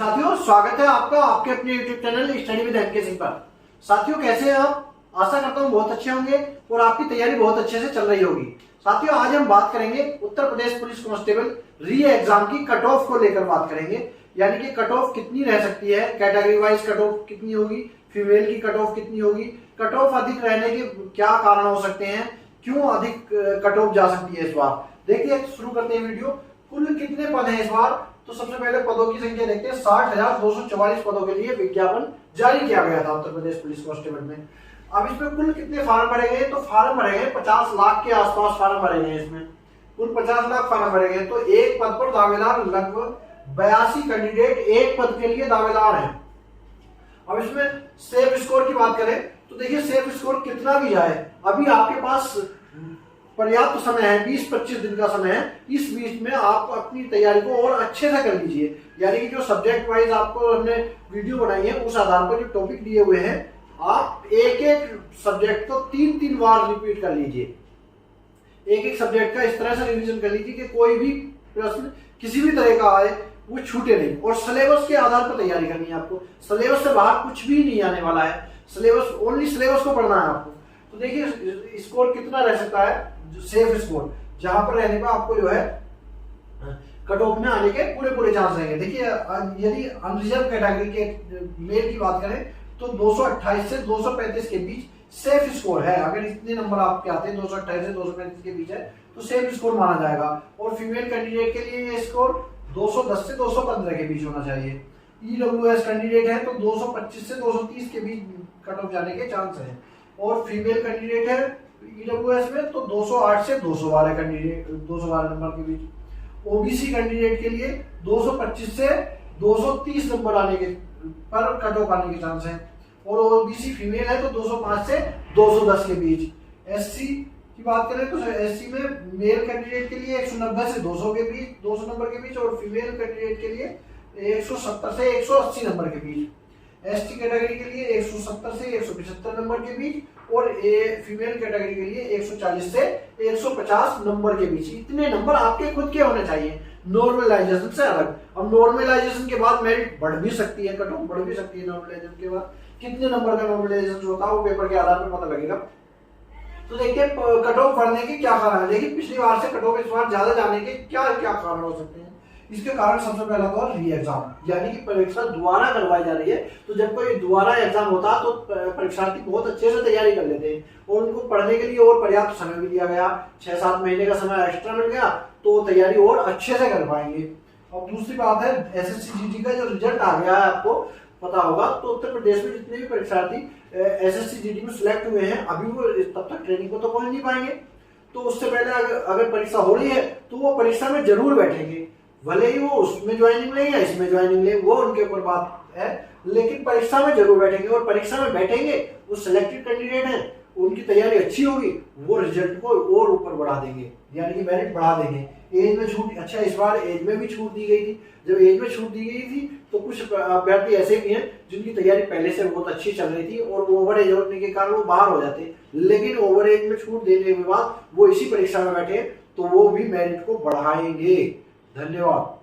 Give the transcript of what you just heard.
साथियों, स्वागत है आपका आपके अपने YouTube channel study with MK Singh पर। साथियों, कैसे हैं आप? आशा करता हूं बहुत अच्छे होंगे और आपकी तैयारी बहुत अच्छे से चल रही होगी। साथियों, आज हम बात करेंगे उत्तर प्रदेश पुलिस कांस्टेबल री एग्जाम की कट ऑफ को लेकर बात करेंगे। यानी कि कट ऑफ कितनी रह सकती है, कैटेगरी वाइज कट ऑफ कितनी होगी, फीमेल की कट ऑफ कितनी होगी, कट ऑफ अधिक रहने के क्या कारण हो सकते हैं, क्यों अधिक कट ऑफ जा सकती है इस बार। देखिए, शुरू करते हैं वीडियो। कुल कितने पद हैं इस बार? तो सबसे पहले पदों की संख्या देखते हैं। 60,244 पदों के लिए विज्ञापन जारी किया गया था उत्तर प्रदेश पुलिस कांस्टेबल में। अब इसमें कुल कितने फार्म भरे गए? तो फार्म भरे गए 50 लाख के आसपास फार्म भरे गए। इसमें कुल 50 लाख फार्म भरे गए। तो एक पद पर दावेदार लगभग 82 कैंडिडेट एक पद के लिए दावेदार हैं। अब इसमें सेफ स्कोर की बात करें तो देखिए, सेफ स्कोर कितना भी जाए, अभी आपके पास पर्याप्त समय है, 20-25 दिन का समय है। इस बीच में आप अपनी तैयारी को और अच्छे से कर लीजिए। यानी कि जो सब्जेक्ट वाइज आपको हमने वीडियो बनाई है, उस आधार पर जो टॉपिक दिए हुए हैं, आप एक एक सब्जेक्ट को 3-3 बार रिपीट कर लीजिए। एक एक सब्जेक्ट का इस तरह से रिवीजन कर लीजिए कि कोई भी प्रश्न किसी भी तरह का आए वो छूटे नहीं। और सिलेबस के आधार पर तैयारी करनी है आपको। सिलेबस से बाहर कुछ भी नहीं आने वाला है। सिलेबस, ओनली सिलेबस को पढ़ना है आपको। तो देखिए, स्कोर कितना रह सकता है सेफ स्कोर, जहां पर रहने पर आपको जो है कट ऑफ में आने के पूरे चांस रहेंगे। देखिए, यदि अनरिजर्व कैटेगरी के मेल की बात करें तो 228 से 235 के बीच सेफ स्कोर है। अगर इतने नंबर आपके आते हैं, 228 से 235 के बीच है, तो सेफ स्कोर माना जाएगा। और फीमेल कैंडिडेट के लिए ये स्कोर 210 से 215 के बीच होना चाहिए। ईडब्ल्यूएस कैंडिडेट है तो 225 से 230 के बीच कट ऑफ जाने के चांस है। और फीमेल कैंडिडेट है ईडब्ल्यूएस में तो 208 से 212 कैंडिडेट 212 नंबर के बीच। ओबीसी कैंडिडेट के लिए 225 से 230 नंबर आने के पर कट ऑफ आने के चांस है। और ओबीसी फीमेल है तो 205 से 210 के बीच। एससी की बात करें तो एससी में मेल कैंडिडेट के लिए 190 से 200 के बीच, 200 नंबर के बीच। और फीमेल कैंडिडेट के लिए 170 से 180 नंबर के बीच। एसटी कैटेगरी के लिए 170 से 175 नंबर के बीच। और फीमेल कैटेगरी के लिए 140 से 150 नंबर के बीच। इतने नंबर आपके खुद के होने चाहिए, नॉर्मलाइजेशन से अलग। अब नॉर्मलाइजेशन के बाद मेरिट बढ़ भी सकती है, कट ऑफ बढ़ भी सकती है। नॉर्मलाइजेशन के बाद कितने नंबर का नॉर्मलाइजेशन होता है वो पेपर के आधार पर पता लगेगा। तो देखिए, कट ऑफ बढ़ने के क्या कारण है। देखिए, पिछली बार से कट ऑफ इस बार ज्यादा जाने के क्या क्या कारण हो सकते हैं। इसके कारण सबसे पहला तो री एग्जाम, यानी कि परीक्षा दोबारा करवाई जा रही है। तो जब कोई दोबारा एग्जाम होता है तो परीक्षार्थी बहुत अच्छे से तैयारी कर लेते हैं और उनको पढ़ने के लिए और पर्याप्त समय भी दिया गया। 6-7 महीने का समय एक्स्ट्रा मिल गया तो तैयारी और अच्छे से कर पाएंगे। और दूसरी बात है, एसएससी जीडी का जो रिजल्ट आ गया है, आपको पता होगा, तो उत्तर प्रदेश में जितने भी परीक्षार्थी एसएससी जीडी में सिलेक्ट हुए हैं, अभी वो तब तक ट्रेनिंग को तो पहुंच नहीं पाएंगे। तो उससे पहले अगर परीक्षा हो रही है तो वो परीक्षा में जरूर बैठेंगे, भले ही वो उसमें ज्वाइनिंग ले या इसमें ज्वाइनिंग ले, वो उनके ऊपर बात है, लेकिन परीक्षा में जरूर बैठेंगे। और परीक्षा में बैठेंगे, वो सिलेक्टेड कैंडिडेट हैं, उनकी तैयारी अच्छी होगी, वो रिजल्ट को और ऊपर बढ़ा देंगे, यानी कि मेरिट बढ़ा देंगे। एज में छूट, अच्छा इस बार एज में भी छूट दी गई थी। जब एज में छूट दी गई थी तो कुछ अभ्यर्थी ऐसे भी हैं जिनकी तैयारी पहले से बहुत अच्छी चल रही थी और ओवर एज होने के कारण वो बाहर हो जाते, लेकिन ओवर एज में छूट देने के बाद वो इसी परीक्षा में बैठे तो वो भी मेरिट को बढ़ाएंगे। धन्यवाद।